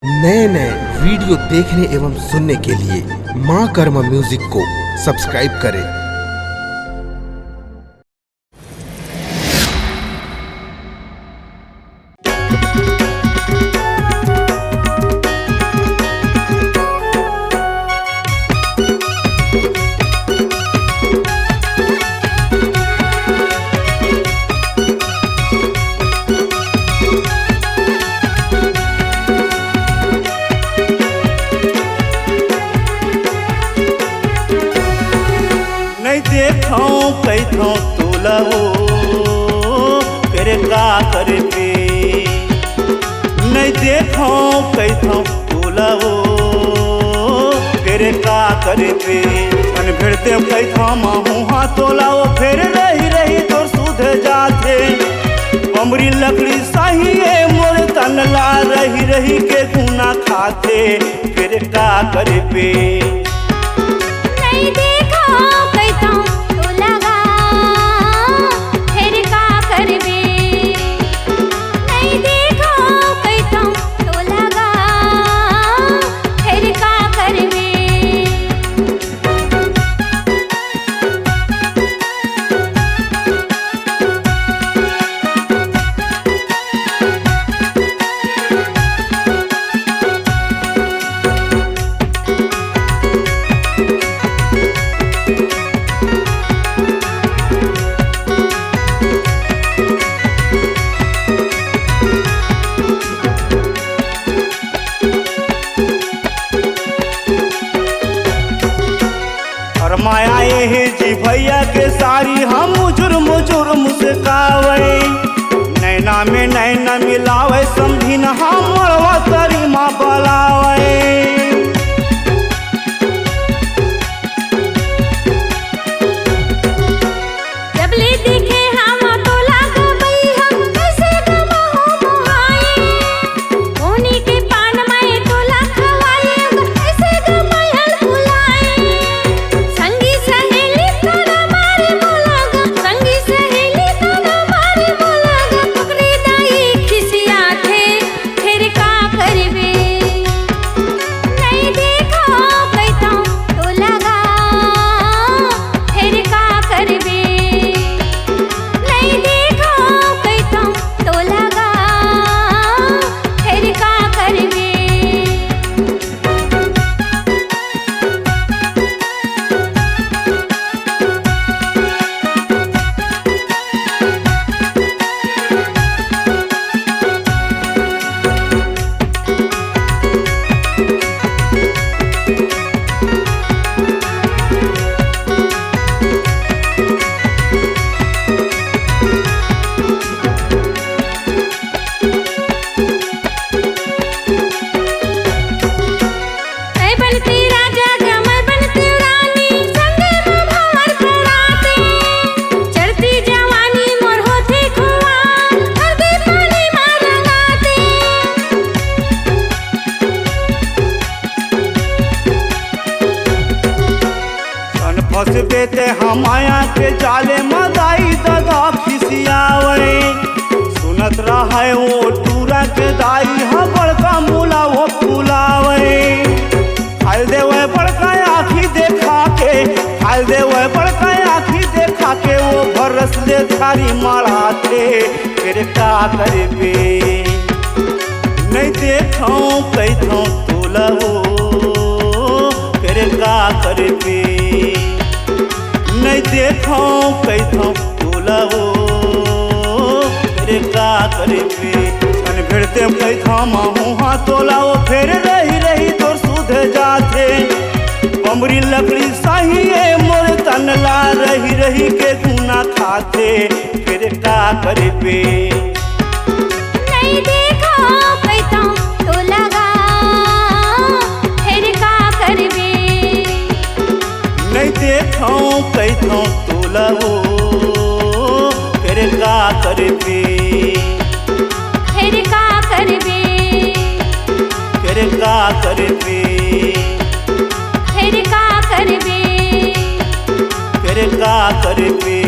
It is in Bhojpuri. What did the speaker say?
नए नए वीडियो देखने एवं सुनने के लिए माँ कर्मा म्यूजिक को सब्सक्राइब करें। देखूं कैथों तोला हो करे का करे पे नहीं देखूं कैथों तोला हो करे का करे पे मन भिड़ते कैथों माहू हाँ तोला हो फिर रही रही तो सुध जाते अमरी लकड़ी सही है मोर तनला रही रही के गुना खाते फिर का करे पे नहीं देखो कैथों तो लगा फिर का करबे नहीं देखो कैथों तो लगा फिर का करबे माया ये जी भैया के सारी हम जुर्म जुर्म से कावे नैना में नैना मिलावे समझी न हम मरवा तरी माँ बलावे जबले देखे हम तो लागा बई हम कैसे गवाहो मोहाए कोनी के पान में तो लखवाए कैसे गवायल बुलाए संगी सहेली तारा मारे बोलागा संगी सहेली तारा मारे बोलागा पकड़ी दाई खिसिया थे फिर का करबे नहीं देखो कैथों तो लगा फिर का करबे नहीं देखो कैथों तो लगा फिर का करबे मैं बनती राजा मैं बनती रानी संगे में भार कराते चढ़ती जवानी मोर होते खुआर हर दे पानी मार लगाते सन फंस बेते हम आया के जाले मदाई दगा खिसियावे सुनत रहा है वो टूरा के दाई हाँ बड़का मूला वो फुलावे खाल दे वह बड़का आँखी देखा के खाल दे वह बड़का आँखी देखा के वो भरस ले थारी माराते फिर का करबे नहीं देखूं कैथों तोला हो फिर का करबे नहीं देखूं कैथों तोला हो फिर का करबे मन भिड़ते कैथों माहू हाँ तोला हो फिर रही रही तो सुध जाते अमरी लकड़ी सही है मोर तनला रही रही के गुना खाते फिर का करबे नहीं देखो कैथों तो लगा फिर का करबे नहीं देखूं कैथों तोला हो फिर का करबे फिर का करबे फिर का करबे फिर का करबे फिर का करबे।